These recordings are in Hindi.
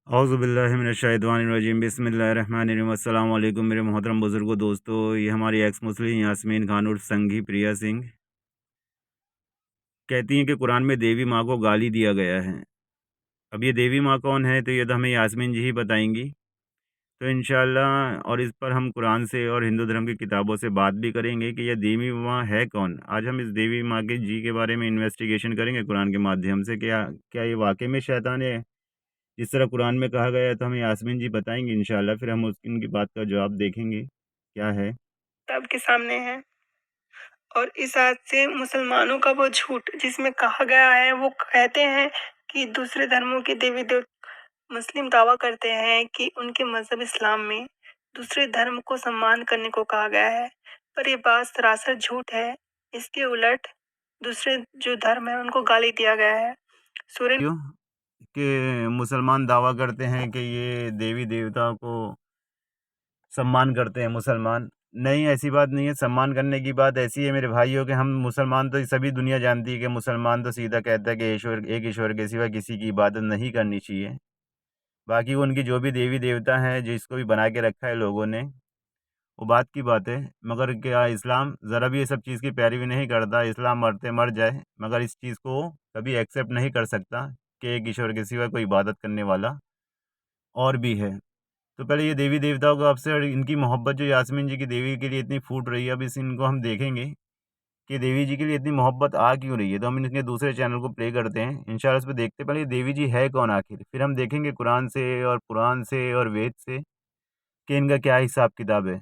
औज़ुबिल्लाहिमिनश्शैतानिर्रजीम बिस्मिल्लाहिर्रहमानिर्रहीम। अस्सलाम वालेकुम मेरे मोहतरम बुज़ुर्गों, दोस्तों। ये हमारी एक्स मुस्लिम यास्मीन खान उर्फ संघी प्रिया सिंह कहती हैं कि कुरान में देवी माँ को गाली दिया गया है। अब ये देवी माँ कौन है, तो ये तो हमें यास्मीन जी ही बताएंगी। तो इंशाअल्लाह और इस पर हम कुरान से और हिंदू धर्म की किताबों से बात भी करेंगे कि यह देवी माँ है कौन। आज हम इस देवी माँ के जी के बारे में इन्वेस्टिगेशन करेंगे कुरान के माध्यम से। क्या क्या ये वाकई में शैतान है जिस तरह कुरान में कहा गया है? तो हमें यास्मीन जी बताएंगे इंशाल्लाह, फिर हम उनकी बात का जवाब देखेंगे क्या है। सबके सामने है। और इस आयत से मुसलमानों का वो झूठ जिसमें कहा गया है, वो कहते हैं कि दूसरे धर्मों के देवी देवता, मुस्लिम दावा करते हैं कि उनके मजहब इस्लाम में दूसरे धर्म को सम्मान करने को कहा गया है, पर ये बात सरासर झूठ है। इसके उलट दूसरे जो धर्म है उनको गाली दिया गया है। सूर्य क्यों कि मुसलमान दावा करते हैं कि ये देवी देवता को सम्मान करते हैं मुसलमान। नहीं, ऐसी बात नहीं है। सम्मान करने की बात ऐसी है मेरे भाइयों कि हम मुसलमान तो सभी दुनिया जानती है कि मुसलमान तो सीधा कहता है कि एक ईश्वर के सिवा किसी की इबादत नहीं करनी चाहिए। बाकी उनकी जो भी देवी देवता हैं जिसको भी बना के रखा है लोगों ने, वो बात की बात है। मगर क्या इस्लाम ज़रा भी ये सब चीज़ की पैरवी नहीं करता। इस्लाम मरते मर जाए मगर इस चीज़ को कभी एक्सेप्ट नहीं कर सकता कि एक ईश्वर के सिवा कोई इबादत करने वाला और भी है। तो पहले ये देवी देवताओं को आपसे और इनकी मोहब्बत जो यास्मीन जी की देवी के लिए इतनी फूट रही है, अब इनको हम देखेंगे कि देवी जी के लिए इतनी मोहब्बत आ क्यों रही है। तो हम इनके दूसरे चैनल को प्ले करते हैं, इंशाल्लाह उस पर देखते हैं पहले ये देवी जी है कौन आखिर। फिर हम देखेंगे कुरान से और पुराण से और वेद से कि इनका क्या हिसाब किताब है।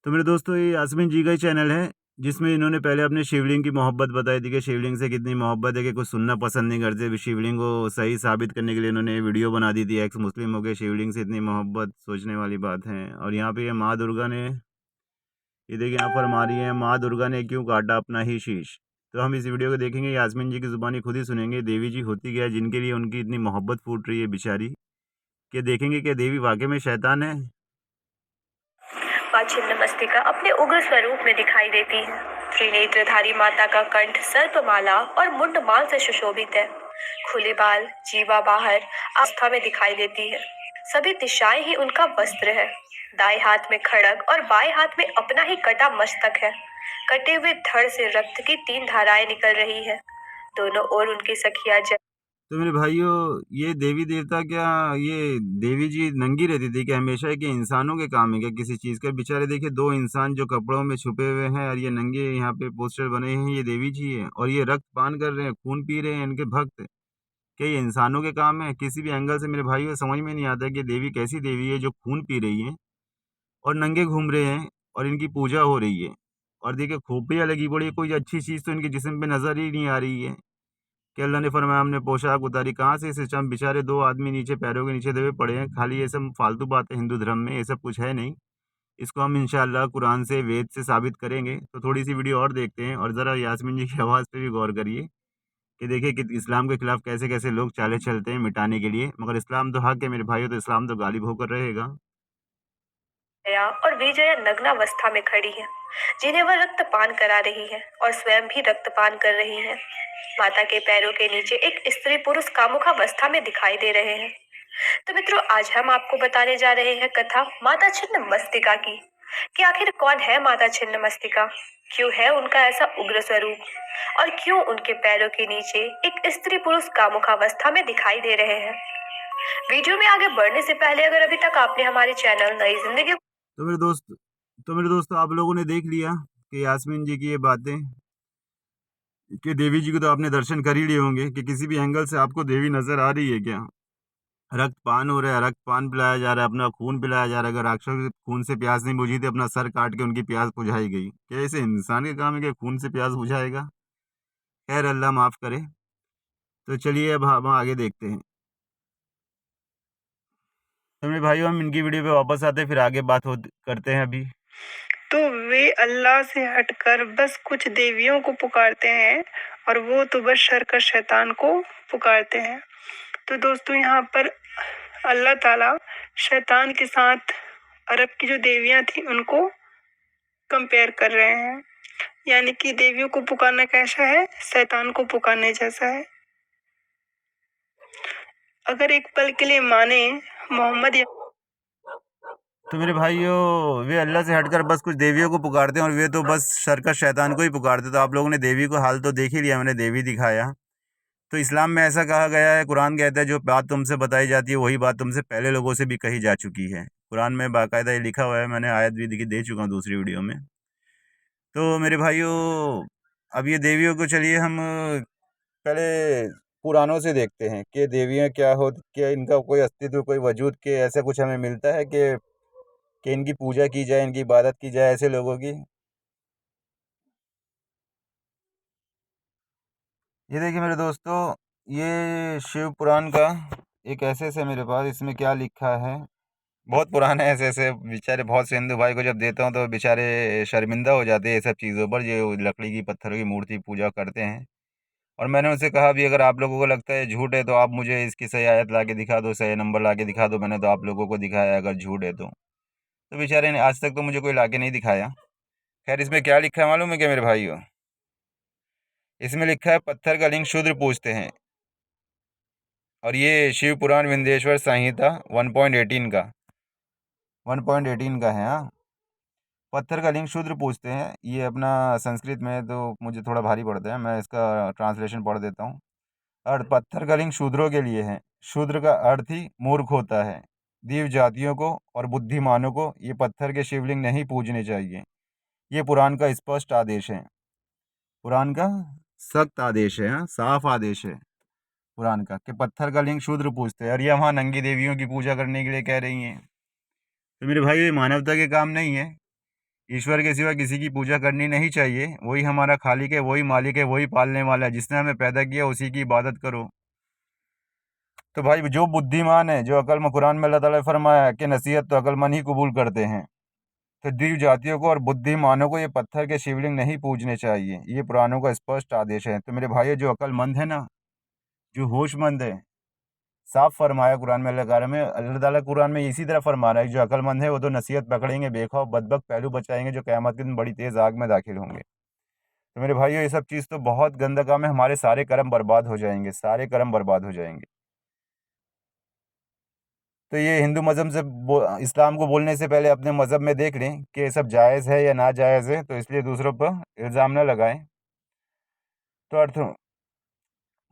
तो मेरे दोस्तों, ये यास्मीन जी का ही चैनल है जिसमें इन्होंने पहले अपने शिवलिंग की मोहब्बत बताई थी कि शिवलिंग से कितनी मोहब्बत है कि कुछ सुनना पसंद नहीं करते। अभी शिवलिंग को सही साबित करने के लिए इन्होंने वीडियो बना दी थी। एक्स मुस्लिम हो के शिवलिंग से इतनी मोहब्बत, सोचने वाली बात है। और यहाँ पे ये माँ दुर्गा ने, ये देखिए यहाँ पर मारी है, माँ दुर्गा ने क्यों काटा अपना ही शीश। तो हम इस वीडियो को देखेंगे, यास्मीन जी की ज़ुबानी खुद ही सुनेंगे देवी जी होती क्या है जिनके लिए उनकी इतनी मोहब्बत फूट रही है बेचारी। कि देखेंगे कि देवी वाकई में शैतान है। माँ छिन्नमस्तिका अपने उग्र स्वरूप में दिखाई देती है। त्रिनेत्रधारी माता का कंठ सर्पमाला और मुंडमाल से सुशोभित है। खुले बाल, जीवा बाहर आस्था में दिखाई देती है। सभी दिशाएं ही उनका वस्त्र है। दाएं हाथ में खड़ग और बाएं हाथ में अपना ही कटा मस्तक है। कटे हुए धड़ से रक्त की 3 धाराएं निकल रही है। दोनों ओर उनकी सखियां तो मेरे भाइयों, ये देवी देवता क्या, ये देवी जी नंगी रहती थी क्या हमेशा? कि इंसानों के काम है क्या किसी चीज़ का? बेचारे देखिए 2 इंसान जो कपड़ों में छुपे हुए हैं और ये नंगे यहाँ पे पोस्टर बने हैं, ये देवी जी है। और ये रक्त पान कर रहे हैं, खून पी रहे हैं इनके भक्त। क्या ये इंसानों के काम है? किसी भी एंगल से मेरे भाइयों समझ में नहीं आता कि देवी कैसी देवी है जो खून पी रही है और नंगे घूम रहे हैं और इनकी पूजा हो रही है। और देखिए खोपड़ियाँ लगी पड़ी है, कोई अच्छी चीज़ तो इनके जिस्म पे नज़र ही नहीं आ रही है कि अल्लाह ने फरमाया हमने पोशाक उतारी। कहाँ से सिस्टम? बेचारे 2 आदमी नीचे पैरों के नीचे दबे पड़े हैं। खाली ये सब फालतू बातें हिंदू धर्म में, ये सब कुछ है नहीं। इसको हम इंशाअल्लाह कुरान से, वेद से साबित करेंगे। तो थोड़ी-सी वीडियो और देखते हैं और ज़रा यास्मीन जी की आवाज़ पे भी गौर करिए कि देखिए कि इस्लाम के खिलाफ कैसे-कैसे लोग चालें चलते हैं मिटाने के लिए। मगर इस्लाम तो हक है मेरे भाइयों, तो इस्लाम तो गालिब होकर रहेगा। जया और विजया नग्नावस्था में खड़ी है, जिन्हें वह रक्तपान करा रही है और स्वयं भी रक्तपान कर रही है। माता के पैरों के नीचे एक स्त्री पुरुष कामुकावस्था में दिखाई दे रहे हैं। तो मित्रों, आज हम आपको बताने जा रहे हैं कथा माता छिन्नमस्तिका की कि आखिर कौन है माता छिन्नमस्तिका, क्यों है उनका ऐसा उग्र स्वरूप और क्यों उनके पैरों के नीचे एक स्त्री पुरुष कामुकावस्था में दिखाई दे रहे हैं। वीडियो में आगे बढ़ने से पहले अगर अभी तक आपने हमारे चैनल नई जिंदगी तो मेरे दोस्त आप लोगों ने देख लिया कि यास्मीन जी की ये बातें कि देवी जी को तो आपने दर्शन कर ही लिए होंगे कि किसी भी एंगल से आपको देवी नज़र आ रही है क्या? रक्तपान हो रहा है, रक्तपान पिलाया जा रहा है, अपना खून पिलाया जा रहा है। अगर राक्षसों के खून से प्यास नहीं बुझी थी, अपना सर काट के उनकी प्यास बुझाई गई। क्या ऐसे इंसान के काम है कि खून से प्यास बुझाएगा? खैर अल्लाह माफ़ करे। तो चलिए अब हम आगे देखते हैं। तो मेरे भाइयों, हम इनकी वीडियो पे वापस आते हैं, फिर आगे बात हो करते हैं अभी। तो वे अल्लाह से हटकर बस कुछ देवियों को पुकारते हैं और वो तो बस शर का शैतान को पुकारते हैं। तो दोस्तों, यहाँ पर अल्लाह ताला शैतान के साथ अरब की जो देवियां थी उनको कंपेयर कर रहे हैं। यानी कि देवियों को पुकारना कैसा है? शैतान को पुकारने जैसा है। अगर एक पल के लिए माने मोहम्मद तो मेरे भाइयों, वे अल्लाह से हटकर बस कुछ देवियों को पुकारते हैं और वे तो बस सरकश शैतान को ही पुकारते। तो आप लोगों ने देवी को हाल तो देख ही लिया, मैंने देवी दिखाया। तो इस्लाम में ऐसा कहा गया है, कुरान कहता है जो बात तुमसे बताई जाती है वही बात तुमसे पहले लोगों से भी कही जा चुकी है। कुरान में बाकायदा ये लिखा हुआ है, मैंने आयत भी दे चुका हूँ दूसरी वीडियो में। तो मेरे भाइयों, अब ये देवियों को चलिए हम पहले पुराणों से देखते हैं कि देवियाँ क्या हो, क्या इनका कोई अस्तित्व, कोई वजूद के ऐसा कुछ हमें मिलता है कि इनकी पूजा की जाए, इनकी इबादत की जाए ऐसे लोगों की। ये देखिए मेरे दोस्तों, ये शिव पुराण का एक ऐसे से मेरे पास, इसमें क्या लिखा है, बहुत पुराना है। ऐसे ऐसे बेचारे बहुत से हिंदू भाई को जब देता हूँ तो बेचारे शर्मिंदा हो जाते हैं ये सब चीज़ों पर, जो लकड़ी की पत्थरों की मूर्ति पूजा करते हैं। और मैंने उनसे कहा भी अगर आप लोगों को लगता है झूठ है तो आप मुझे इसकी सही आयत ला के दिखा दो, सही नंबर ला के दिखा दो। मैंने तो आप लोगों को दिखाया, अगर झूठ है तो बेचारे ने आज तक तो मुझे कोई ला के नहीं दिखाया। खैर, इसमें क्या लिखा है मालूम है क्या मेरे भाइयों? इसमें लिखा है पत्थर का लिंग शूद्र पूजते हैं। और ये शिव पुराण विंध्येश्वर संहिता 1.18 का है। हाँ, पत्थर का लिंग शूद्र पूजते हैं। ये अपना संस्कृत में है तो मुझे थोड़ा भारी पड़ता है, मैं इसका ट्रांसलेशन पढ़ देता हूँ। अर्थ, पत्थर का लिंग शूद्रों के लिए है। शूद्र का अर्थ ही मूर्ख होता है। दीव जातियों को और बुद्धिमानों को ये पत्थर के शिवलिंग नहीं पूजने चाहिए। ये पुराण का स्पष्ट आदेश है। पुराण का सख्त आदेश है, हाँ, साफ आदेश है पुराण का, कि पत्थर का लिंग शूद्र पूजते हैं। और ये वहाँ नंगी देवियों की पूजा करने के लिए कह रही हैं। तो मेरे भाई, ये मानवता के काम नहीं है। ईश्वर के सिवा किसी की पूजा करनी नहीं चाहिए। वही हमारा खालिक है, वही मालिक है, वही पालने वाला है। जिसने हमें पैदा किया उसी की इबादत करो। तो भाई, जो बुद्धिमान है, जो अक्लमंद, कुरान में अल्लाह ताला ने फरमाया है कि नसीहत तो अक्लमंद ही कबूल करते हैं। तो द्वीव जातियों को और बुद्धिमानों को ये पत्थर के शिवलिंग नहीं पूजने चाहिए। ये पुराणों का स्पष्ट आदेश है। तो मेरे भाई, जो अक्लमंद है ना, जो होशमंद है, साफ फरमाया कुरान में, अल्लाह ताला कुरान में इसी तरह फरमा रहा है, जो अक्लमंद है वो तो नसीहत पकड़ेंगे, बेखौफ बदबक पहलू बचाएंगे, जो क़यामत के दिन बड़ी तेज़ आग में दाखिल होंगे। तो मेरे भाइयों, ये सब चीज़ तो बहुत गंदा काम है। हमारे सारे कर्म बर्बाद हो जाएंगे, सारे कर्म बर्बाद हो जाएंगे। तो ये हिंदू मज़हब से इस्लाम को बोलने से पहले अपने मज़हब में देख लें कि ये सब जायज़ है या नाजायज़ है, तो इसलिए दूसरों पर इल्ज़ाम न लगाएं। तो अर्थ,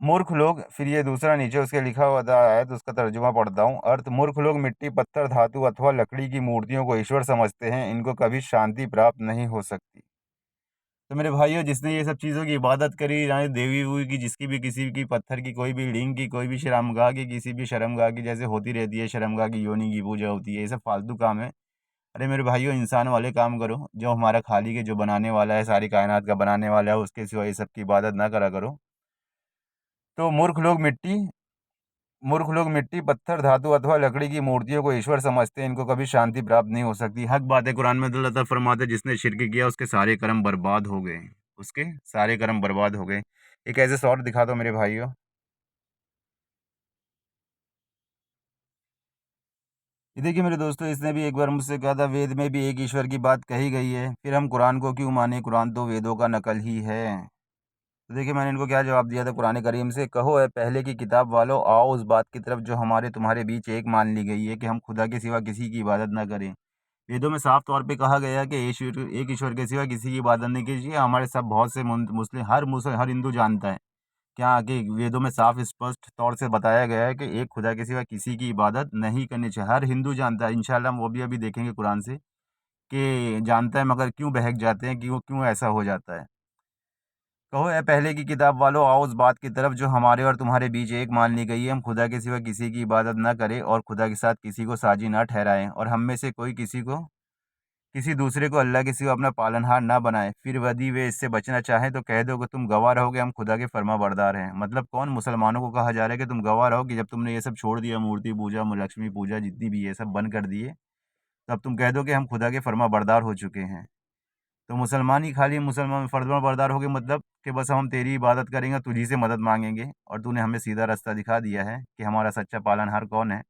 मूर्ख लोग, फिर ये दूसरा नीचे उसके लिखा हुआ है तो उसका तर्जुमा पढ़ता हूँ। अर्थ, मूर्ख लोग मिट्टी, पत्थर, धातु अथवा लकड़ी की मूर्तियों को ईश्वर समझते हैं। इनको कभी शांति प्राप्त नहीं हो सकती। तो मेरे भाइयों, जिसने ये सब चीज़ों की इबादत करी, चाहे देवी वूवी की, जिसकी भी, किसी की, पत्थर की, कोई भी लिंग की, कोई भी शर्मगाह की, किसी भी शर्मगाह की, जैसे होती रहती है शर्मगाह की, योनि की पूजा होती है, ये सब फालतू काम है। अरे मेरे भाइयों, इंसान वाले काम करो। जो हमारा खालिक है, जो बनाने वाला है, सारी कायनात का बनाने वाला है, उसके सिवा ये सब की इबादत ना करा करो। तो मूर्ख लोग मिट्टी, पत्थर, धातु अथवा लकड़ी की मूर्तियों को ईश्वर समझते हैं। इनको कभी शांति प्राप्त नहीं हो सकती। हक बात है, कुरान में अल्लाह ताला फरमाते हैं, जिसने शिर्क किया उसके सारे कर्म बर्बाद हो गए। उसके सारे कर्म बर्बाद हो गए। एक ऐसे शॉट दिखा दो मेरे भाइयों। ये देखिए मेरे दोस्तों, इसने भी एक बार मुझसे कहा था, वेद में भी एक ईश्वर की बात कही गई है, फिर हम कुरान को क्यों माने? कुरान तो वेदों का नकल ही है। तो देखिए मैंने इनको क्या जवाब दिया था कुरान करीम से, कहो है पहले की किताब वालों, आओ उस बात की तरफ जो हमारे तुम्हारे बीच एक मान ली गई है, कि हम खुदा के सिवा किसी की इबादत ना करें। वेदों में साफ तौर पे कहा गया है कि एक ईश्वर के सिवा किसी की इबादत नहीं कीजिए। हमारे सब बहुत से मुस्लिम हर हिंदू जानता है क्या, कि वेदों में साफ स्पष्ट तौर से बताया गया है कि एक खुदा के सिवा किसी की इबादत नहीं करनी चाहिए। हर हिंदू जानता है। इंशाल्लाह हम वो भी अभी देखेंगे कुरान से, कि जानता है मगर क्यों बहक जाते हैं, कि वो क्यों ऐसा हो जाता है। कहो ए पहले की किताब वालों, आओ उस बात की तरफ जो हमारे और तुम्हारे बीच एक मान ली गई है, हम खुदा के सिवा किसी की इबादत न करें और खुदा के साथ किसी को साझी ना ठहराएं, और हम में से कोई किसी दूसरे को अल्लाह के सिवा अपना पालनहार ना बनाए। फिर यदि वे इससे बचना चाहें तो कह दो कि तुम गवाह रहोगे, हम खुदा के फर्माबरदार हैं। मतलब कौन? मुसलमानों को कहा जा रहा है कि तुम गवाह रहो कि जब तुमने ये सब छोड़ दिया, मूर्ति पूजा, लक्ष्मी पूजा, जितनी भी ये सब बंद कर दिए, तब तुम कह दो कि हम खुदा के फर्माबरदार हो चुके हैं। तो मुसलमान ही खाली मुसलमान फर्माबरदार हो गए, मतलब कि बस हम तेरी इबादत करेंगे, तुझी से मदद मांगेंगे, और तूने हमें सीधा रास्ता दिखा दिया है कि हमारा सच्चा पालनहार कौन है।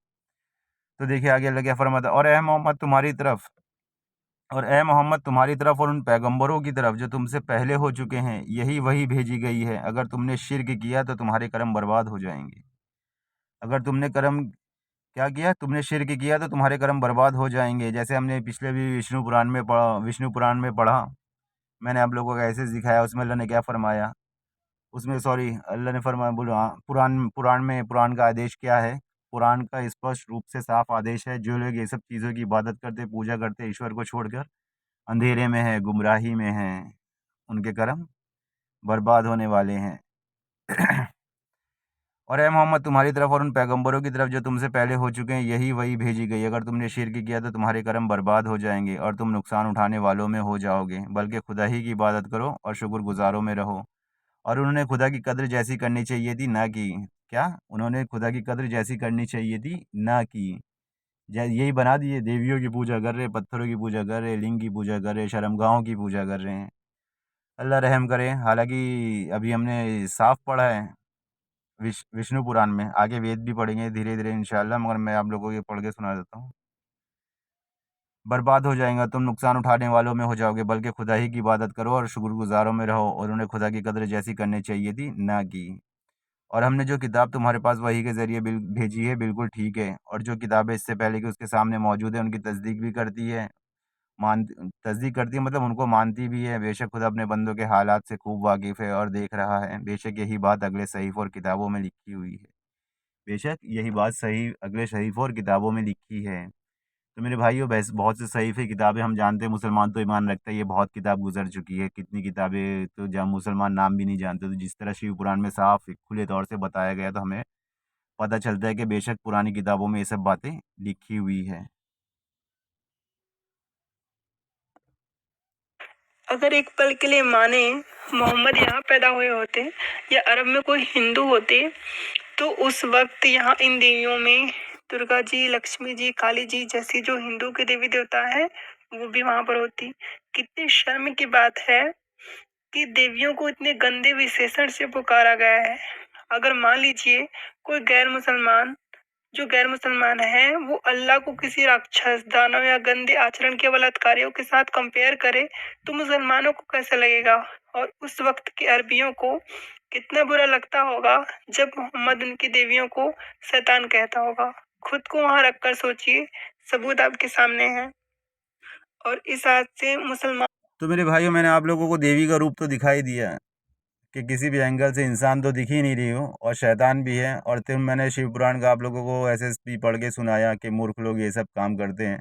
तो देखिए आगे अल्लाह क्या फरमाता है, और ए मोहम्मद, तुम्हारी तरफ और ए मोहम्मद तुम्हारी तरफ और उन पैगंबरों की तरफ जो तुमसे पहले हो चुके हैं यही वही भेजी गई है। अगर तुमने शिर्क किया तो तुम्हारे कर्म बर्बाद हो जाएंगे। अगर तुमने कर्म क्या किया, तुमने शिर्क किया तो तुम्हारे कर्म बर्बाद हो जाएंगे। जैसे हमने पिछले भी विष्णु पुराण में पढ़ा, मैंने आप लोगों को ऐसे सिखाया। उसमें अल्लाह ने क्या फरमाया, उसमें सॉरी अल्लाह ने फरमाया, बोलो हाँ, पुराण का आदेश क्या है। पुराण का स्पष्ट रूप से साफ आदेश है, जो लोग ये सब चीज़ों की इबादत करते, पूजा करते, ईश्वर को छोड़कर अंधेरे में है, गुमराही में है, उनके कर्म बर्बाद होने वाले हैं। और ए मोहम्मद तुम्हारी तरफ और उन पैगंबरों की तरफ जो तुमसे पहले हो चुके हैं यही वही भेजी गई। अगर तुमने शिर्क किया तो तुम्हारे कर्म बर्बाद हो जाएंगे और तुम नुकसान उठाने वालों में हो जाओगे। बल्कि खुदा ही की इबादत करो और शुक्रगुजारों में रहो। और उन्होंने खुदा की कद्र जैसी करनी चाहिए थी ना की। क्या उन्होंने खुदा की कद्र जैसी करनी चाहिए थी ना की। यही बना दिए, देवियों की पूजा कर रहे, पत्थरों की पूजा कर रहे, लिंग की पूजा कर रहे, शर्मगाहों की पूजा कर रहे हैं। अल्लाह रहम करे। हालांकि अभी हमने साफ पढ़ा है विष्णु पुराण में, आगे वेद भी पढ़ेंगे धीरे धीरे इंशाल्लाह, मगर मैं आप लोगों को ये पढ़ के सुना देता हूँ। बर्बाद हो जाएगा, तुम नुकसान उठाने वालों में हो जाओगे। बल्कि खुदा ही की इबादत करो और शुक्रगुजारों में रहो। और उन्हें खुदा की कद्र जैसी करनी चाहिए थी ना की। और हमने जो किताब तुम्हारे पास वही के ज़रिए भेजी है बिल्कुल ठीक है। और जो किताबें इससे पहले कि उसके सामने मौजूद है उनकी तस्दीक भी करती है, मान तस्दीक करती है, मतलब उनको मानती भी है। बेशक खुदा अपने बंदों के हालात से खूब वाकिफ़ है और देख रहा है। बेशक यही बात अगले सहीफ़ों और किताबों में लिखी हुई है। बेशक यही बात सही अगले सहीफ़ों और किताबों में लिखी है। तो मेरे भाइयों, बहुत से सहीफ़े किताबें हम जानते हैं, मुसलमान तो ईमान रखता है, ये बहुत किताब गुज़र चुकी है। कितनी किताबें तो जहाँ मुसलमान नाम भी नहीं जानते। तो जिस तरह शिव पुराण में साफ खुले तौर से बताया गया, तो हमें पता चलता है कि बेशक पुरानी किताबों में ये सब बातें लिखी हुई है। अगर एक पल के लिए माने मोहम्मद यहाँ पैदा हुए होते या अरब में कोई हिंदू होते तो उस वक्त यहाँ इन देवियों में दुर्गा जी, लक्ष्मी जी, काली जी जैसी जो हिंदू के देवी देवता है वो भी वहां पर होती। कितनी शर्म की बात है कि देवियों को इतने गंदे विशेषण से पुकारा गया है। अगर मान लीजिए कोई गैर मुसलमान है वो अल्लाह को किसी राक्षस, दानव या गंदे आचरण के बलात्कारियों के साथ कंपेयर करे तो मुसलमानों को कैसा लगेगा। और उस वक्त के अरबियों को कितना बुरा लगता होगा जब मोहम्मद उनकी देवियों को शैतान कहता होगा। खुद को वहां रखकर सोचिए, सबूत आपके सामने है। और इस हाथ से मुसलमान तो मेरे भाइयों, मैंने आप लोगों को देवी का रूप तो दिखाई दिया कि किसी भी एंगल से इंसान तो दिख ही नहीं रही हो और शैतान भी है। और फिर मैंने शिव पुराण का आप लोगों को ऐसे भी पढ़ के सुनाया कि मूर्ख लोग ये सब काम करते हैं।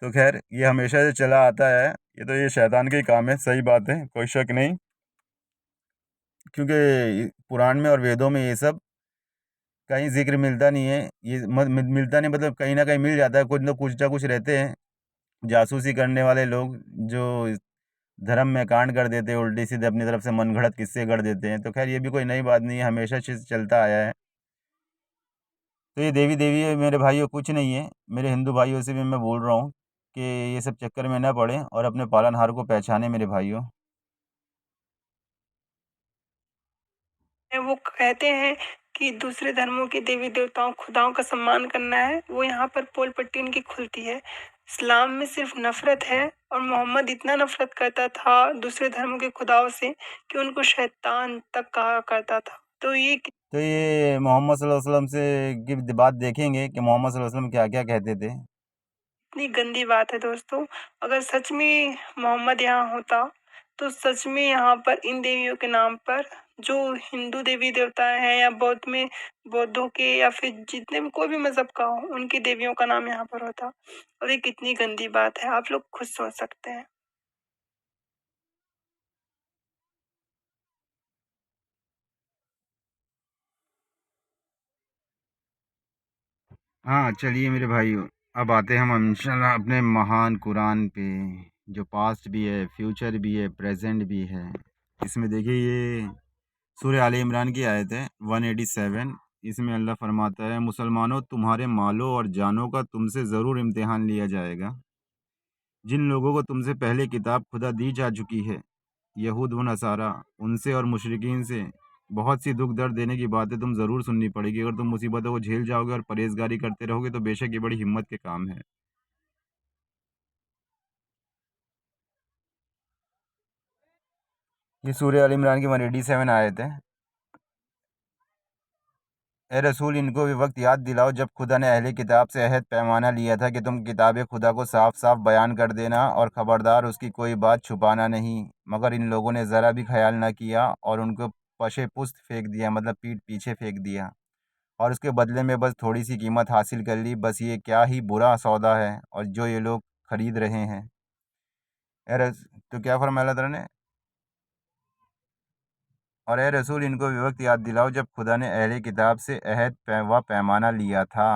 तो खैर ये हमेशा से चला आता है, ये शैतान के ही काम है, सही बात है, कोई शक नहीं। क्योंकि पुराण में और वेदों में ये सब कहीं जिक्र मिलता नहीं है। ये मिलता नहीं, मतलब कहीं ना कहीं मिल जाता है। कुछ ना कुछ रहते हैं जासूसी करने वाले लोग जो धर्म में कांड कर देते हैं, उल्टी सीधे अपनी तरफ से मनगढ़ंत किस्से कर देते हैं। तो खैर ये भी कोई नई बात नहीं है, हमेशा से चलता आया है। तो ये देवी देवी है मेरे भाइयों, कुछ नहीं है। मेरे हिंदू भाइयों से भी मैं बोल रहा हूँ कि ये सब चक्कर में ना पड़े और अपने पालनहार को पहचाने मेरे भाइयों। वो कहते हैं कि दूसरे धर्मों के देवी देवताओं, खुदाओं का सम्मान करना है, वो यहाँ पर पोल पट्टी इनकी खुलती है। इस्लाम में सिर्फ नफरत है और मोहम्मद इतना नफरत करता था दूसरे धर्मों के खुदाओं से कि उनको शैतान तक कहा करता था। तो ये मोहम्मद सल्लल्लाहु अलैहि वसल्लम से की बात देखेंगे कि मोहम्मद सल्लल्लाहु अलैहि वसल्लम क्या क्या कहते थे। कितनी गंदी बात है दोस्तों। अगर सच में मोहम्मद यहाँ होता तो सच में यहाँ पर इन देवियों के नाम पर जो हिंदू देवी देवता हैं या बौद्ध में बौद्धों के या फिर जितने भी कोई भी मजहब का हो उनकी देवियों का नाम यहाँ पर होता। और ये कितनी गंदी बात है, आप लोग खुद सोच सकते हैं। हाँ चलिए मेरे भाइयों, अब आते हैं हम इंशाल्लाह अपने महान कुरान पे, जो पास्ट भी है, फ्यूचर भी है, प्रेजेंट भी है। इसमें देखिए ये सूरह आले इमरान की आयत है 187। इसमें अल्लाह फरमाता है, मुसलमानों तुम्हारे मालों और जानों का तुमसे ज़रूर इम्तिहान लिया जाएगा। जिन लोगों को तुमसे पहले किताब खुदा दी जा चुकी है, यहूद व नसारा, उनसे और मुशरिकीन से बहुत सी दुख दर्द देने की बातें तुम ज़रूर सुननी पड़ेगी। अगर तुम मुसीबतों को झेल जाओगे और परहेजगारी करते रहोगे तो बेशक ये बड़ी हिम्मत के काम है। ये सूर्य अल इमरान की 187 आयत है। ए रसूल, इनको भी वक्त याद दिलाओ जब खुदा ने अहले किताब से अहद पैमाना लिया था कि तुम किताब खुदा को साफ साफ बयान कर देना और ख़बरदार उसकी कोई बात छुपाना नहीं, मगर इन लोगों ने ज़रा भी ख्याल न किया और उनको पशे पुस्त फेंक दिया, मतलब पीठ पीछे फेंक दिया, और उसके बदले में बस थोड़ी सी कीमत हासिल कर ली। बस ये क्या ही बुरा सौदा है और जो ये लोग खरीद रहे हैं। तो क्या फरमाया अल्लाह ताला ने, और ए रसूल, इनको भी वक्त याद दिलाओ जब खुदा ने अहले किताब से अहद व पैमाना लिया था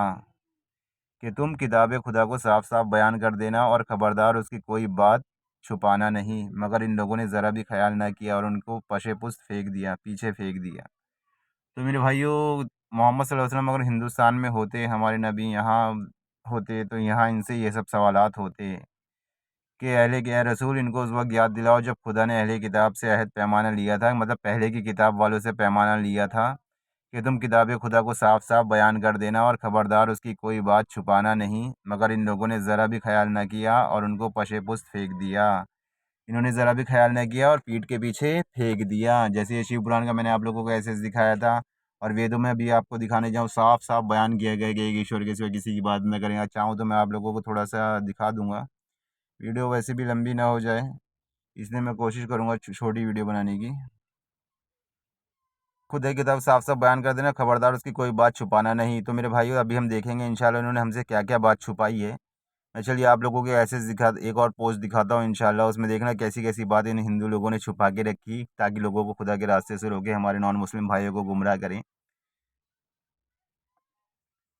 कि तुम किताब खुदा को साफ साफ बयान कर देना और ख़बरदार उसकी कोई बात छुपाना नहीं, मगर इन लोगों ने ज़रा भी ख्याल न किया और उनको पशे पुस्त फेंक दिया, पीछे फेंक दिया। तो मेरे भाइयों, मोहम्मद सल्लल्लाहु अलैहि वसल्लम अगर हिंदुस्तान में होते, हमारे नबी यहाँ होते, तो यहाँ इनसे ये सब सवालात होते कि अहले के रसूल, इनको उस वक्त याद दिलाओ जब खुदा ने अहले किताब से अहद पैमाना लिया था, मतलब पहले की किताब वालों से पैमाना लिया था कि तुम किताब खुदा को साफ साफ बयान कर देना और ख़बरदार उसकी कोई बात छुपाना नहीं, मगर इन लोगों ने ज़रा भी ख्याल न किया और उनको पशे पुस्त फेंक दिया। इन्होंने ज़रा भी ख्याल न किया और पीठ के पीछे फेंक दिया। जैसे ये शिव पुराण का मैंने आप लोगों को ऐसे दिखाया था, और वेदों में भी आपको दिखाने जाऊँ, साफ साफ बयान किया गया कि एक ईश्वर के सिवा किसी की बात न करें। चाहूँ तो मैं आप लोगों को थोड़ा सा दिखा दूंगा, वीडियो वैसे भी लंबी ना हो जाए, इसलिए मैं कोशिश करूँगा छोटी वीडियो बनाने की। खुद एक किताब साफ साफ बयान कर देना, ख़बरदार उसकी कोई बात छुपाना नहीं। तो मेरे भाइयों, अभी हम देखेंगे इंशाल्लाह इन्होंने हमसे क्या क्या बात छुपाई है। मैं चलिए आप लोगों के ऐसे एक और पोस्ट दिखाता हूँ इंशाल्लाह, उसमें देखना कैसी कैसी बातें इन हिंदू लोगों ने छुपा के रखी ताकि लोगों को खुदा के रास्ते से रोके, हमारे नॉन मुस्लिम भाइयों को गुमराह करें।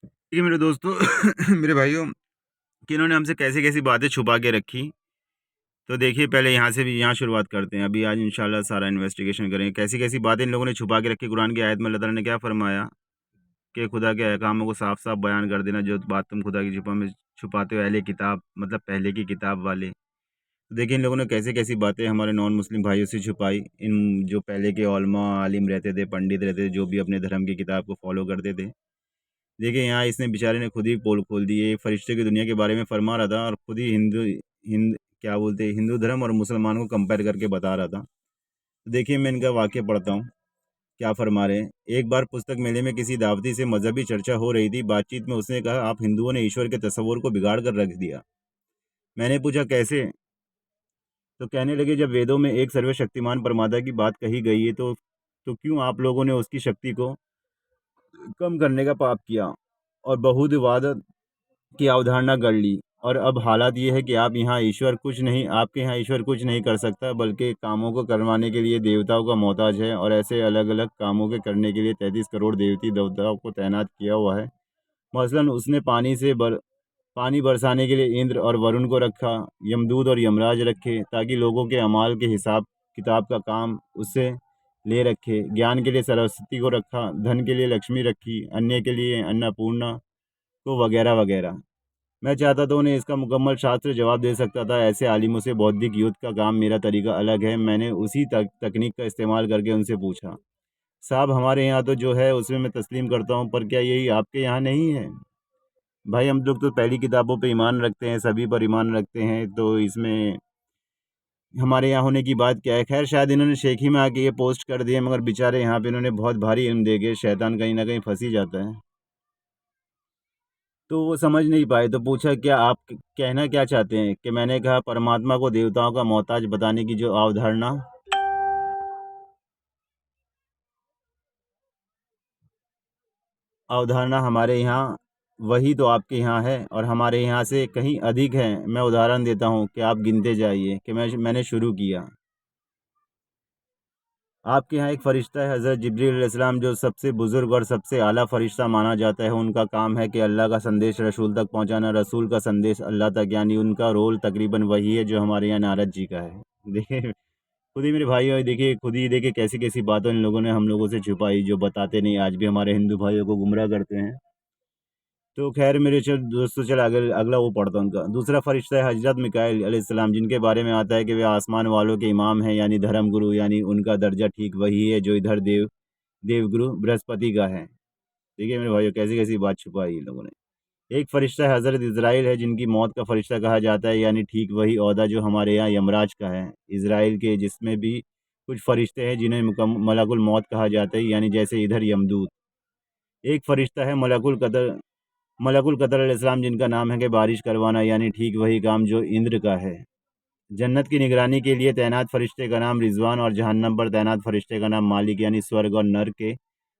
ठीक है मेरे दोस्तों मेरे भाइयों, कि इन्होंने हमसे कैसी कैसी बातें छुपा के रखी। तो देखिए, पहले यहाँ से भी यहाँ शुरुआत करते हैं। अभी आज इंशाल्लाह सारा इन्वेस्टिगेशन करेंगे कैसी कैसी बातें इन लोगों ने छुपा के रखी। कुरान की आयत में अल्लाह ताला ने क्या फरमाया कि खुदा के अहकामों को साफ साफ बयान कर देना, जो बात तुम खुदा की छुपा में छुपाते हो अहले किताब, मतलब पहले की किताब वाले। तो देखिए इन लोगों ने कैसे कैसी बातें हमारे नॉन मुस्लिम भाइयों से छुपाई। इन जो पहले के उलमा आलिम रहते थे, पंडित रहते थे, जो भी अपने धर्म की किताब को फॉलो करते थे, देखिए यहाँ इसने बेचारे ने खुद ही पोल खोल दी। ये फरिश्ते की दुनिया के बारे में फरमा रहा था और खुद ही हिंद क्या बोलते हैं, हिंदू धर्म और मुसलमान को कंपेयर करके बता रहा था। तो देखिए मैं इनका वाक्य पढ़ता हूँ, क्या फरमा रहे हैं। एक बार पुस्तक मेले में किसी दावती से मजहबी चर्चा हो रही थी। बातचीत में उसने कहा, आप हिंदुओं ने ईश्वर के तस्वुर को बिगाड़ कर रख दिया। मैंने पूछा कैसे? तो कहने लगे, जब वेदों में एक सर्वशक्तिमान परमात्मा की बात कही गई है तो क्यों आप लोगों ने उसकी शक्ति को कम करने का पाप किया और बहुदवाद की अवधारणा गढ़ ली। और अब हालात ये है कि आपके यहाँ ईश्वर कुछ नहीं कर सकता, बल्कि कामों को करवाने के लिए देवताओं का मोहताज है, और ऐसे अलग अलग कामों के करने के लिए 33 करोड़ देवताओं को तैनात किया हुआ है। मसलन उसने पानी बरसाने के लिए इंद्र और वरुण को रखा, यमदूत और यमराज रखे, ताकि लोगों के अमाल के हिसाब किताब का काम उससे ले रखे। ज्ञान के लिए सरस्वती को रखा, धन के लिए लक्ष्मी रखी, अन्य के लिए अन्नपूर्णा को, वगैरह वगैरह। मैं चाहता तो उन्हें इसका मुकम्मल शास्त्र जवाब दे सकता था। ऐसे आलिमों से बौद्धिक युद्ध का काम मेरा तरीका अलग है। मैंने उसी तकनीक का इस्तेमाल करके उनसे पूछा, साहब हमारे यहाँ तो जो है उसमें मैं तस्लीम करता हूँ, पर क्या यही आपके यहाँ नहीं है? भाई हम लोग तो पहली किताबों पे ईमान रखते हैं, सभी पर ईमान रखते हैं, तो इसमें हमारे यहाँ होने की बात क्या है? खैर शायद इन्होंने शेखी में आके ये पोस्ट कर दिए, मगर बेचारे यहाँ पे इन्होंने बहुत भारी इल्म दे के शैतान कहीं ना कहीं फंस ही जाता है। तो वो समझ नहीं पाए, तो पूछा, क्या आप कहना क्या चाहते हैं? कि मैंने कहा, परमात्मा को देवताओं का मोहताज बताने की जो अवधारणा हमारे यहाँ, वही तो आपके यहाँ है और हमारे यहाँ से कहीं अधिक है। मैं उदाहरण देता हूँ कि आप गिनते जाइए। कि मैंने शुरू किया। आपके यहाँ एक फ़रिश्ता है हज़रत जिब्रील अलैहिस्सलाम, जो सबसे बुज़ुर्ग और सबसे आला फ़रिश्ता माना जाता है। उनका काम है कि अल्लाह का संदेश रसूल तक पहुँचाना, रसूल का संदेश अल्लाह तक, यानी उनका रोल तकरीबन वही है जो हमारे यहाँ नारद जी का है। देखिए खुद ही मेरे भाई, और देखिए खुद ही देखिए कैसी कैसी बातें इन लोगों ने हम लोगों से छुपाई, जो बताते नहीं, आज भी हमारे हिंदू भाइयों को गुमराह करते हैं। तो खैर मेरे दोस्तों, चल अगला वो पढ़ता हूँ उनका। दूसरा फरिश्ता है हजरत मिकाईल अलैहिस्सलाम, जिनके बारे में आता है कि वे आसमान वालों के इमाम हैं, यानी धर्म गुरु, यानी उनका दर्जा ठीक वही है जो इधर देवगुरु बृहस्पति का है। ठीक है मेरे भाइयों, कैसी कैसी बात छुपाई इन लोगों ने। एक फरिश्ता है हज़रत इज़राइल है, जिनकी मौत का फरिश्ता कहा जाता है, यानी ठीक वही ओहदा जो हमारे यहाँ यमराज का है, इज़राइल के, जिसमें भी कुछ फरिश्ते हैं जिन्हें मलकुल मौत कहा जाता है, यानी जैसे इधर यमदूत। एक फरिश्ता है मलकुल कतर अलैहिस्सलाम, जिनका नाम है कि बारिश करवाना, यानी ठीक वही काम जो इंद्र का है। जन्नत की निगरानी के लिए तैनात फरिश्ते का नाम रिजवान और जहन्नम पर तैनात फरिश्ते का नाम मालिक, यानी स्वर्ग और नर के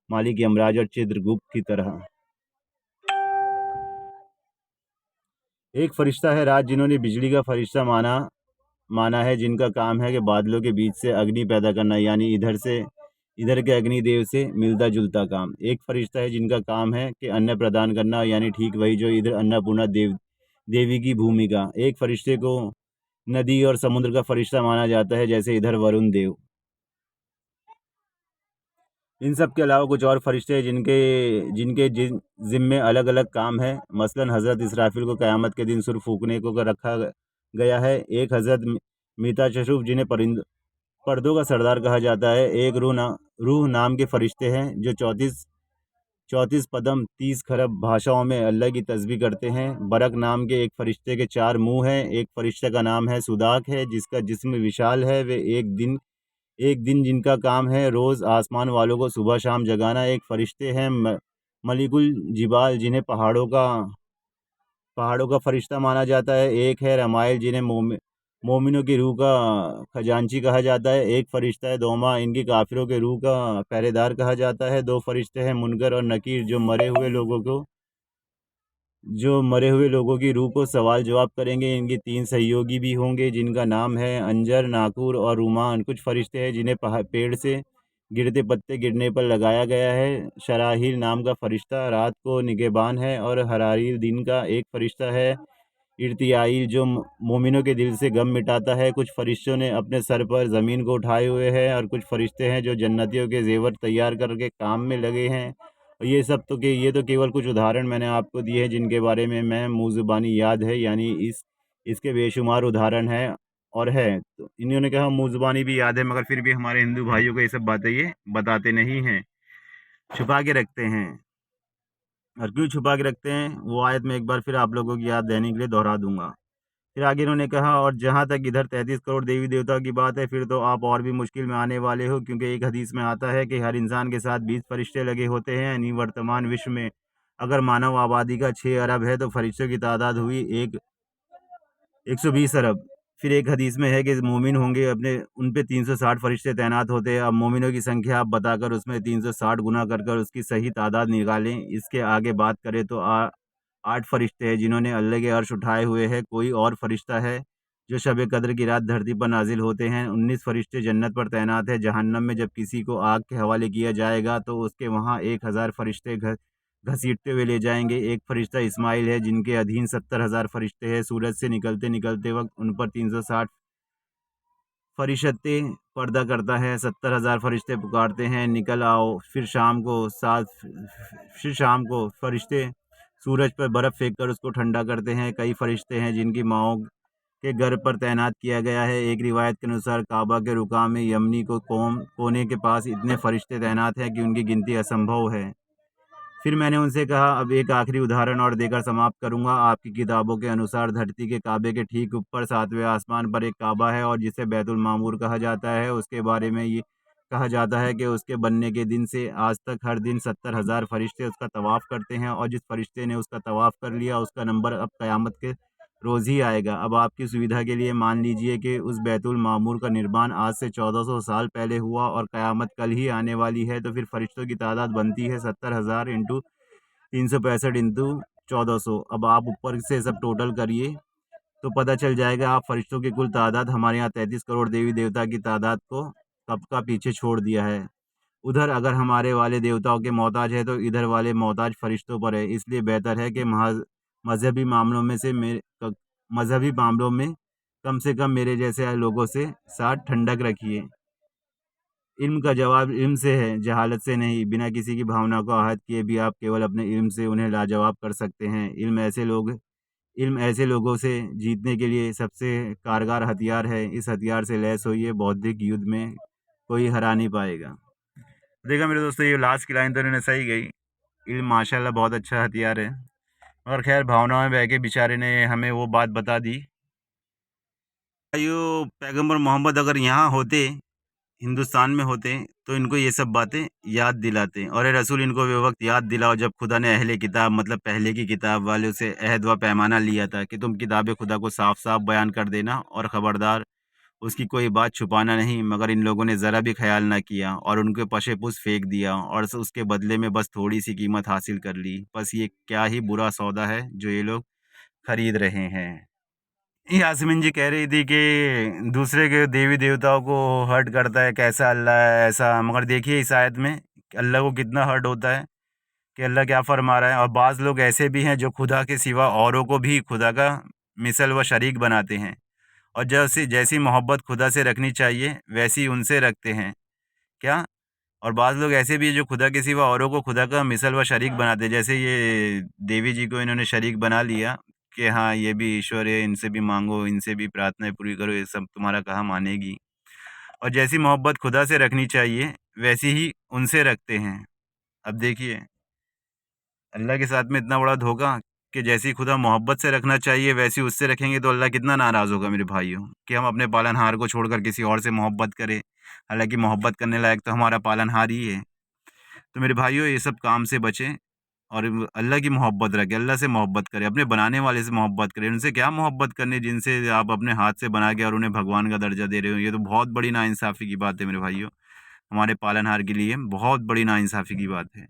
मालिक यमराज और चित्रगुप्त की तरह। एक फरिश्ता है रात, जिन्होंने बिजली का फरिश्ता माना है, जिनका काम है कि बादलों के बीच से अग्नि पैदा करना, यानी इधर के अग्निदेव से मिलता जुलता काम। एक फरिश्ता है जिनका काम है कि अन्न प्रदान करना, यानी ठीक वही जो इधर अन्नपूर्णा देवी की भूमिका। एक फरिश्ते को नदी और समुद्र का फरिश्ता माना जाता है, जैसे इधर वरुण देव। इन सब के अलावा कुछ और फरिश्ते हैं जिनके जिम्मे अलग अलग काम है। मसलन हज़रत इसराफिल को क़यामत के दिन सुर फूकने को रखा गया है। एक हज़रत मीताशरुफ, जिन्हें पर्दों का सरदार कहा जाता है। एक रूह नाम के फरिश्ते हैं जो 34 पदम 30 खरब भाषाओं में अल्लाह की तस्बीह करते हैं। बरक नाम के एक फरिश्ते के 4 मुंह हैं। एक फरिश्ते का नाम है सुदाक है, जिसका जिस्म विशाल है। वे एक दिन जिनका काम है रोज़ आसमान वालों को सुबह शाम जगाना। एक फरिश्ते हैं मलिकुल जिबाल, जिन्हें पहाड़ों का फरिश्ता माना जाता है। एक है रमाइल, जिन्हें मोमिनों की रूह का खजांची कहा जाता है। एक फरिश्ता है दोमा, इनकी काफिरों के रूह का पहरेदार कहा जाता है। 2 फरिश्ते हैं मुनकर और नकीर, जो मरे हुए लोगों की रूह को सवाल जवाब करेंगे। इनके 3 सहयोगी भी होंगे, जिनका नाम है अंजर, नाकूर और रूमान। कुछ फरिश्ते हैं जिन्हें पेड़ से गिरते पत्ते गिरने पर लगाया गया है। शराहील नाम का फरिश्ता रात को निगहबान है, और हरारील दिन का। एक फरिश्ता है इर्तियाईल, जो मोमिनों के दिल से गम मिटाता है। कुछ फरिश्तों ने अपने सर पर ज़मीन को उठाए हुए हैं, और कुछ फरिश्ते हैं जो जन्नतियों के जेवर तैयार करके काम में लगे हैं। ये तो केवल कुछ उदाहरण मैंने आपको दिए हैं, जिनके बारे में मैं मुँह ज़ुबानी याद है, यानी इसके बेशुमार उदाहरण हैं और है। तो इन्होंने कहा मुँह ज़ुबानी भी याद है, मगर फिर भी हमारे हिंदू भाइयों को ये सब बातें ये बताते नहीं हैं, छुपा के रखते हैं। और क्यों छुपा के रखते हैं, वो आयत मैं एक बार फिर आप लोगों की याद देने के लिए दोहरा दूंगा। फिर आगे इन्होंने कहा, और जहाँ तक इधर 33 करोड़ देवी देवताओं की बात है, फिर तो आप और भी मुश्किल में आने वाले हो, क्योंकि एक हदीस में आता है कि हर इंसान के साथ 20 फरिश्ते लगे होते हैं। यानी वर्तमान विश्व में अगर मानव आबादी का 6 अरब है, तो फरिश्तों की तादाद हुई 120 अरब। फिर एक हदीस में है कि मोमिन होंगे उन पे 360 फरिश्ते तैनात होते हैं। अब मोमिनों की संख्या आप बताकर उसमें 360 गुना कर उसकी सही तादाद निकालें। इसके आगे बात करें तो 8 फरिश्ते हैं जिन्होंने अल्लाह के अर्श उठाए हुए हैं। कोई और फरिश्ता है जो शब कद्र की रात धरती पर नाजिल होते हैं। 19 फरिश्ते जन्नत पर तैनात है। जहन्नम में जब किसी को आग के हवाले किया जाएगा, तो उसके वहाँ 1000 फरिश्ते घसीटते हुए ले जाएंगे। एक फरिश्ता इस्माइल है, जिनके अधीन 70,000 फरिश्ते हैं। सूरज से निकलते वक्त उन पर 360 फरिश्ते पर्दा करता है। 70,000 फरिश्ते पुकारते हैं, निकल आओ। फिर शाम को फरिश्ते सूरज पर बर्फ़ फेंक कर उसको ठंडा करते हैं। कई फरिश्ते हैं जिनकी माओं के घर पर तैनात किया गया है। एक रिवायत के अनुसार काबा के रुकाम में यमनी कोने के पास इतने फरिश्ते तैनात हैं कि उनकी गिनती असंभव है। फिर मैंने उनसे कहा, अब एक आखिरी उदाहरण और देकर समाप्त करूंगा। आपकी किताबों के अनुसार धरती के काबे के ठीक ऊपर 7वें आसमान पर एक काबा है, और जिसे बैतुल मामूर कहा जाता है। उसके बारे में ये कहा जाता है कि उसके बनने के दिन से आज तक हर दिन 70,000 फरिश्ते उसका तवाफ़ करते हैं, और जिस फरिश्ते ने उसका तवाफ़ कर लिया, उसका नंबर अब क़यामत के रोज़ ही आएगा। अब आपकी सुविधा के लिए मान लीजिए कि उस बैतुल मामूर का निर्माण आज से 1400 साल पहले हुआ, और क़यामत कल ही आने वाली है। तो फिर फरिश्तों की तादाद बनती है 70,000 इंटू 365 इंटू 1400। अब आप ऊपर से सब टोटल करिए, तो पता चल जाएगा आप फरिश्तों की कुल तादाद हमारे यहाँ 33 करोड़ देवी देवता की तादाद को कब का पीछे छोड़ दिया है। उधर अगर हमारे वाले देवताओं के मोहताज है, तो इधर वाले मोहताज फरिश्तों पर है। इसलिए बेहतर है कि मजहबी मामलों में कम से कम मेरे जैसे लोगों से साथ ठंडक रखिए। इल्म का जवाब इल्म से है, जहालत से नहीं। बिना किसी की भावना को आहत किए भी आप केवल अपने इल्म से उन्हें लाजवाब कर सकते हैं। इल्म ऐसे लोगों से जीतने के लिए सबसे कारगर हथियार है। इस हथियार से लैस होइए, बौद्धिक युद्ध में कोई हरा नहीं पाएगा। देखा मेरे दोस्तों, ये लास्ट की लाइन तो इन्होंने सही गई। इल्म माशाल्लाह बहुत अच्छा हथियार है, और खैर भावनाओं में बह के बेचारे ने हमें वो बात बता दी। पैगंबर मोहम्मद अगर यहाँ होते हिंदुस्तान में होते तो इनको ये सब बातें याद दिलाते, और रसूल इनको वे वक्त याद दिलाओ जब खुदा ने अहले किताब मतलब पहले की किताब वालों से अहद व पैमाना लिया था कि तुम किताब खुदा को साफ साफ बयान कर देना और ख़बरदार उसकी कोई बात छुपाना नहीं। मगर इन लोगों ने ज़रा भी ख्याल ना किया और उनके पशे-पुस फेंक दिया और उसके बदले में बस थोड़ी-सी कीमत हासिल कर ली। बस ये क्या ही बुरा सौदा है जो ये लोग खरीद रहे हैं। यास्मीन जी कह रही थी कि दूसरे के देवी देवताओं को हर्ट करता है, कैसा अल्लाह है ऐसा। मगर देखिए इस आयत में कि अल्लाह को कितना हर्ट होता है कि अल्लाह क्या फरमा रहा है। और बाज़ लोग ऐसे भी हैं जो खुदा के सिवा औरों को भी खुदा का मिसल व शरीक बनाते हैं, और जैसी जैसी मोहब्बत खुदा से रखनी चाहिए वैसी उनसे रखते हैं क्या। और बाज़ लोग ऐसे भी हैं जो खुदा के सिवा औरों को खुदा का मिसल व शरीक बनाते हैं, जैसे ये देवी जी को इन्होंने शरीक बना लिया कि हाँ ये भी ईश्वर है, इनसे भी मांगो, इनसे भी प्रार्थनाएं पूरी करो, ये सब तुम्हारा कहाँ मानेगी। और जैसी मोहब्बत खुदा से रखनी चाहिए वैसी ही उनसे रखते हैं। अब देखिए अल्लाह के साथ में इतना बड़ा धोखा कि जैसी खुदा मोहब्बत से रखना चाहिए वैसी उससे रखेंगे तो अल्लाह कितना नाराज़ होगा मेरे भाइयों, कि हम अपने पालनहार को छोड़कर किसी और से मोहब्बत करें। हालांकि मोहब्बत करने लायक तो हमारा पालनहार ही है। तो मेरे भाइयों ये सब काम से बचें और अल्लाह की मोहब्बत रखें, अल्लाह से मोहब्बत करें, अपने बनाने वाले से मोहब्बत करें। उनसे क्या मोहब्बत करनी जिनसे आप अपने हाथ से बना के और उन्हें भगवान का दर्जा दे रहे हो। ये तो बहुत बड़ी नाइंसाफ़ी की बात है मेरे भाइयों, हमारे पालनहार के लिए बहुत बड़ी नाइंसाफ़ी की बात है।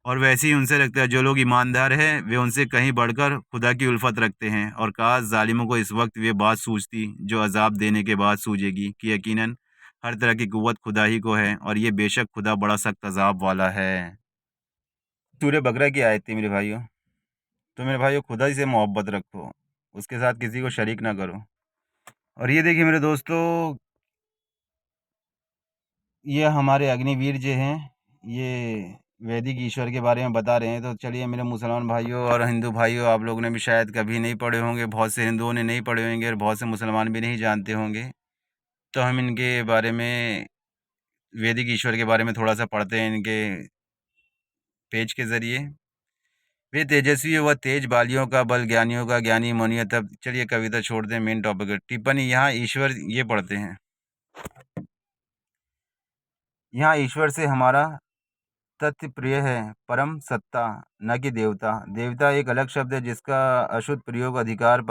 और वैसे ही उनसे रखते हैं जो लोग ईमानदार हैं, वे उनसे कहीं बढ़कर खुदा की उल्फत रखते हैं। और काश ज़ालिमों को इस वक्त ये बात सूझती जो अज़ाब देने के बाद सूझेगी कि यकीनन हर तरह की कुव्वत खुदा ही को है और ये बेशक खुदा बड़ा सख्त अज़ाब वाला है। सूरह बकरा की आयत थी मेरे भाइयों। तो मेरे भाइयों खुदा ही से मोहब्बत रखो, उसके साथ किसी को शरीक ना करो। और ये देखिए मेरे दोस्तों, ये हमारे अग्निवीर जो हैं ये वैदिक ईश्वर के बारे में बता रहे हैं। तो चलिए मेरे मुसलमान भाइयों और हिंदू भाइयों, आप लोगों ने भी शायद कभी नहीं पढ़े होंगे, बहुत से हिंदुओं ने नहीं पढ़े होंगे और बहुत से मुसलमान भी नहीं जानते होंगे। तो हम इनके बारे में वैदिक ईश्वर के बारे में थोड़ा सा पढ़ते हैं इनके पेज के ज़रिए। वे तेजस्वी व तेज बालियों का बल ज्ञानियों का ज्ञानी मनिय। तब चलिए कविता छोड़ दें, मेन टॉपिक टिप्पणी। यहाँ ईश्वर ये पढ़ते हैं, यहाँ ईश्वर से हमारा तथ्य प्रिय है परम सत्ता, न कि देवता। देवता एक अलग शब्द है जिसका अशुद्ध प्रयोग अधिकार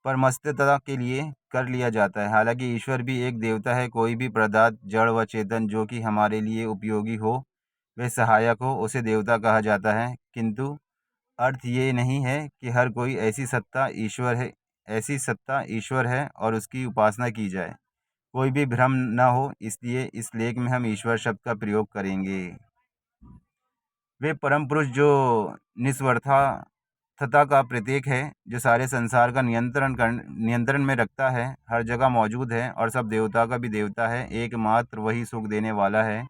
परमस्तता के लिए कर लिया जाता है। हालांकि ईश्वर भी एक देवता है। कोई भी पदार्थ जड़ व चेतन जो कि हमारे लिए उपयोगी हो, वे सहायक हो, उसे देवता कहा जाता है। किंतु अर्थ ये नहीं है कि हर कोई ऐसी सत्ता ईश्वर है और उसकी उपासना की जाए। कोई भी भ्रम न हो, इसलिए इस लेख में हम ईश्वर शब्द का प्रयोग करेंगे। वे परम पुरुष जो निस्वार्थता का प्रतीक है, जो सारे संसार का नियंत्रण में रखता है, हर जगह मौजूद है और सब देवता का भी देवता है। एकमात्र वही सुख देने वाला है।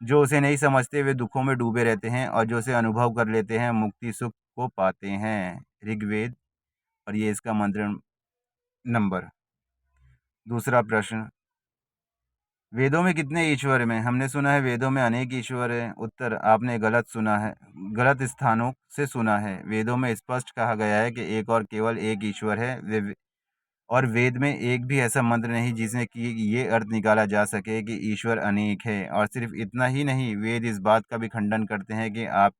जो उसे नहीं समझते वे दुखों में डूबे रहते हैं और जो उसे अनुभव कर लेते हैं मुक्ति सुख को पाते हैं। ऋग्वेद। और ये इसका मंत्र नंबर। दूसरा प्रश्न, वेदों में कितने ईश्वर हैं? हमने सुना है वेदों में अनेक ईश्वर हैं। उत्तर, आपने गलत सुना है, गलत स्थानों से सुना है। वेदों में स्पष्ट कहा गया है कि एक और केवल एक ईश्वर है। और वेद में एक भी ऐसा मंत्र नहीं जिसमें कि ये अर्थ निकाला जा सके कि ईश्वर अनेक है। और सिर्फ इतना ही नहीं, वेद इस बात का भी खंडन करते हैं कि आप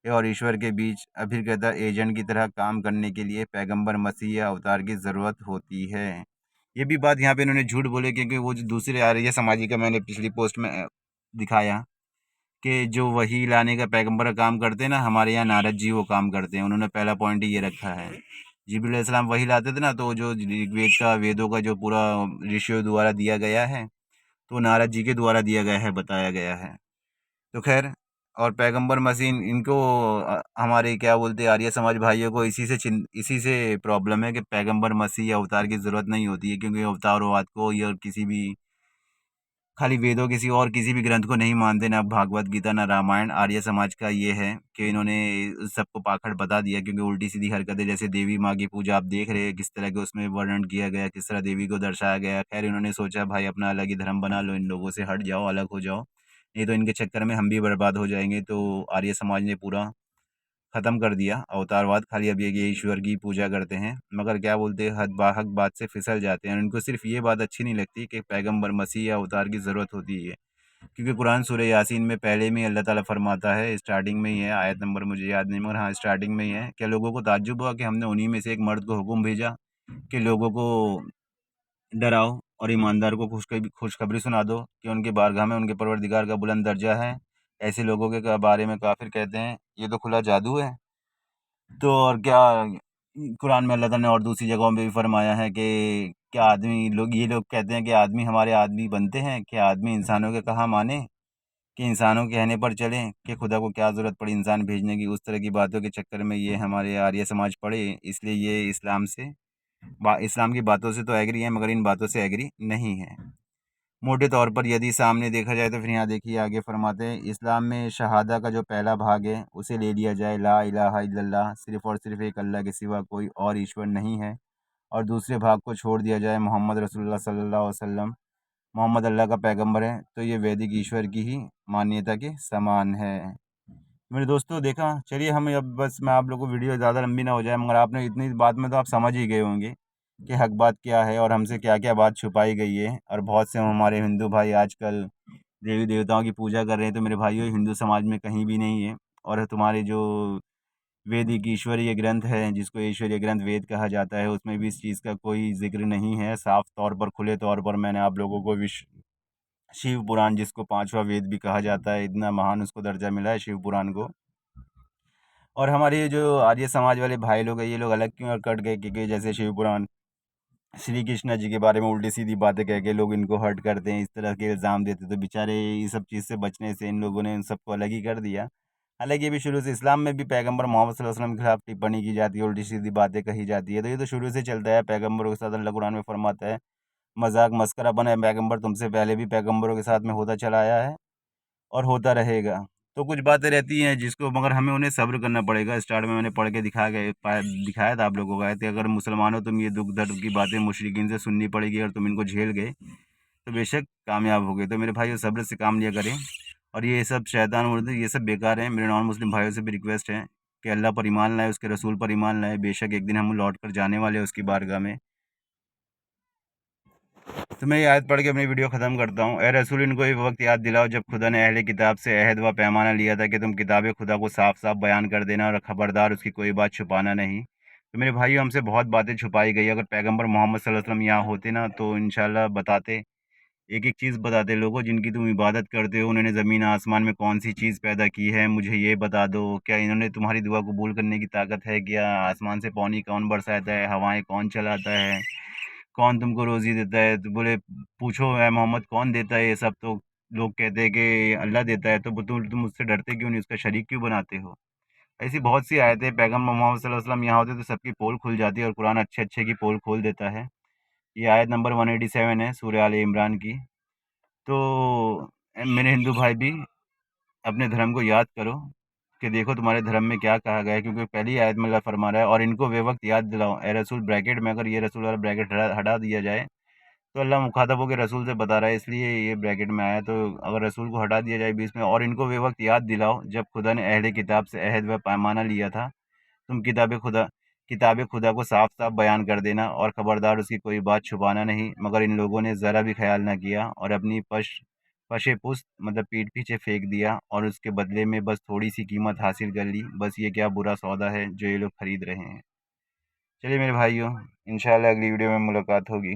और ईश्वर के बीच अभिज्ञता एजेंट की तरह काम करने के लिए पैगंबर मसीह या अवतार की ज़रूरत होती है। ये भी बात यहाँ पे इन्होंने झूठ बोले, क्योंकि वो जो दूसरे आर्य समाजी का मैंने पिछली पोस्ट में दिखाया कि जो वही लाने का पैगंबर का काम करते हैं ना, हमारे यहाँ नारद जी वो काम करते हैं। उन्होंने पहला पॉइंट ही ये रखा है। जिब्रील अलैहिस्सलाम वही लाते थे ना, तो जो ऋग्वेद का वेदों का जो पूरा ऋषियों द्वारा दिया गया है, तो नारद जी के द्वारा दिया गया है, बताया गया है। तो खैर, और पैगंबर मसीह इनको हमारे क्या बोलते हैं आर्य समाज भाइयों को इसी से प्रॉब्लम है कि पैगंबर मसीह या अवतार की ज़रूरत नहीं होती है, क्योंकि अवतारवाद को या किसी भी खाली वेदों किसी और किसी भी ग्रंथ को नहीं मानते, ना भागवत गीता ना रामायण। आर्य समाज का ये है कि इन्होंने सबको पाखंड बता दिया, क्योंकि उल्टी सीधी हरकतें जैसे देवी माँ की पूजा आप देख रहे हैं किस तरह के उसमें वर्णन किया गया, किस तरह देवी को दर्शाया गया। खैर इन्होंने सोचा भाई अपना अलग ही धर्म बना लो, इन लोगों से हट जाओ, अलग हो जाओ, नहीं तो इनके चक्कर में हम भी बर्बाद हो जाएंगे। तो आर्य समाज ने पूरा ख़त्म कर दिया अवतारवाद, खाली अब ये ईश्वर की पूजा करते हैं, मगर क्या बोलते हैं हक बात से फिसल जाते हैं। उनको सिर्फ ये बात अच्छी नहीं लगती कि पैगंबर मसीह या अवतार की ज़रूरत होती है, क्योंकि कुरान सूरह यासीन में पहले में अल्लाह ताला फरमाता है, स्टार्टिंग में ही है, आयत नंबर मुझे याद नहीं मगर हाँ स्टार्टिंग में ही है, क्या लोगों को ताज्जुब हुआ कि हमने उन्हीं में से एक मर्द को हुक्म भेजा कि लोगों को डराओ और ईमानदार को खुशखबरी सुना दो कि उनके बारगाह में उनके परवरदिगार का बुलंद दर्जा है। ऐसे लोगों के बारे में काफिर कहते हैं ये तो खुला जादू है। तो और क्या, कुरान में अल्लाह ताला ने और दूसरी जगहों में भी फरमाया है कि क्या आदमी लोग ये लोग कहते हैं कि आदमी हमारे आदमी बनते हैं, क्या आदमी इंसानों के कहा माने कि इंसानों के कहने पर चलें, कि खुदा को क्या ज़रूरत पड़ी इंसान भेजने की। उस तरह की बातों के चक्कर में ये हमारे आर्य समाज पड़े, इसलिए ये इस्लाम की बातों से तो एग्री है मगर इन बातों से एग्री नहीं है। मोटे तौर पर यदि सामने देखा जाए तो फिर यहाँ देखिए आगे फरमाते हैं, इस्लाम में शहादा का जो पहला भाग है उसे ले लिया जाए, ला इलाहा इल्लल्लाह, सिर्फ़ और सिर्फ एक अल्लाह के सिवा कोई और ईश्वर नहीं है, और दूसरे भाग को छोड़ दिया जाए, मोहम्मद रसूलुल्लाह सल्लल्लाहु अलैहि वसल्लम, मोहम्मद अल्लाह का पैगंबर है, तो ये वैदिक ईश्वर की ही मान्यता के समान है। मेरे दोस्तों देखा, चलिए हम अब बस मैं आप लोगों को वीडियो ज़्यादा लंबी ना हो जाए, मगर आपने इतनी बात में तो आप समझ ही गए होंगे कि हक बात क्या है और हमसे क्या क्या बात छुपाई गई है। और बहुत से हमारे हिंदू भाई आजकल देवी देवताओं की पूजा कर रहे हैं, तो मेरे भाइयों हिंदू समाज में कहीं भी नहीं है। और तुम्हारे जो वैदिक ईश्वरीय ग्रंथ है, जिसको ईश्वरीय ग्रंथ वेद कहा जाता है, उसमें भी इस चीज़ का कोई जिक्र नहीं है। साफ तौर पर खुले तौर पर मैंने आप लोगों को शिव पुराण, जिसको पांचवा वेद भी कहा जाता है, इतना महान उसको दर्जा मिला है शिव पुराण को। और हमारे ये जो आर्य समाज वाले भाई लोग हैं, ये लोग अलग क्यों कट गए, क्योंकि जैसे शिव पुराण श्री कृष्ण जी के बारे में उल्टी सीधी बातें कह के लोग इनको हर्ट करते हैं, इस तरह के इल्ज़ाम देते, तो बेचारे ये सब चीज़ से बचने से इन लोगों ने इन सबको अलग ही कर दिया। हालांकि ये भी शुरू से इस्लाम में भी पैगंबर मोहम्मद सल्लल्लाहु अलैहि वसल्लम के खिलाफ टिप्पणी की जाती है, उल्टी सीधी बातें कही जाती है, तो ये तो शुरू से चलता है। पैगंबरों के साथ अल्लाह कुरान में फरमाता है, मजाक मस्करा बना पैगंबर तुमसे पहले भी पैगंबरों के साथ में होता चला आया है और होता रहेगा। तो कुछ बातें रहती हैं जिसको, मगर हमें उन्हें सब्र करना पड़ेगा। स्टार्ट में मैंने पढ़ के दिखाया था आप लोगों को, कि अगर मुसलमानों तुम ये दुख दर्द की बातें मुशरिकीन से सुननी पड़ेगी और तुम इनको झेल गए तो बेशक कामयाब हो गए। तो मेरे भाइयों सब्र से काम लिया करें, और ये सब शैतान मुर्द ये सब बेकार हैं। मेरे नॉन मुस्लिम भाइयों से भी रिक्वेस्ट है कि अल्लाह पर ईमान लाए, उसके रसूल पर ईमान लाए, बेशक एक दिन हम लौट कर जाने वाले हैं उसकी बारगाह में। तो मैं ये आयत पढ़ के अपनी वीडियो ख़त्म करता हूँ। ए रसूल, इनको ये वक्त याद दिलाओ जब खुदा ने अहले किताब से अहद व पैमाना लिया था कि तुम किताब खुदा को साफ साफ बयान कर देना और खबरदार उसकी कोई बात छुपाना नहीं। तो मेरे भाइयों हमसे बहुत बातें छुपाई गई। अगर पैगंबर मोहम्मद सल्लल्लाहु अलैहि वसल्लम यहाँ होते ना तो इंशाल्लाह बताते, एक एक चीज़ बताते। लोगों जिनकी तुम इबादत करते हो, उन्होंने ज़मीन आसमान में कौन सी चीज़ पैदा की है, मुझे ये बता दो। क्या इन्होंने तुम्हारी दुआ कबूल करने की ताकत है? क्या आसमान से पानी कौन बरसाता है, हवाएं कौन चलाता है, कौन तुमको रोज़ी देता है? तो बोले पूछो ए मोहम्मद कौन देता है ये सब? तो लोग कहते हैं कि अल्लाह देता है। तो तुम उससे डरते क्यों नहीं, उसका शरीक क्यों बनाते हो? ऐसी बहुत सी आयतें, पैगम्बर मोहम्मद सल्लल्लाहु अलैहि वसल्लम यहाँ होते तो सबकी पोल खुल जाती है, और कुरान अच्छे अच्छे की पोल खोल देता है। ये आयत नंबर 187 है सूरह आले इमरान की। तो मेरे हिंदू भाई भी अपने धर्म को याद करो कि देखो तुम्हारे धर्म में क्या कहा गया है, क्योंकि पहली आयत में अल्लाह फरमा रहा है, और इनको वे वक्त याद दिलाओ। ए रसूल ब्रैकेट में, अगर ये रसूल वाला ब्रैकेट हटा दिया जाए तो अल्लाह मुखातब होकर रसूल से बता रहा है, इसलिए ये ब्रैकेट में आया। तो अगर रसूल को हटा दिया जाए बीच में, और इनको वे वक्त याद दिलाओ जब खुदा ने अहले किताब से अहद व पैमाना लिया था, तुम किताब खुदा को साफ साफ बयान कर देना और ख़बरदार उसकी कोई बात छुपाना नहीं। मगर इन लोगों ने ज़रा भी ख्याल ना किया और अपनी पशे पुस्त मतलब पीठ पीछे फेंक दिया, और उसके बदले में बस थोड़ी सी कीमत हासिल कर ली। बस ये क्या बुरा सौदा है जो ये लोग ख़रीद रहे हैं। चलिए मेरे भाइयों, इंशाल्लाह अगली वीडियो में मुलाकात होगी।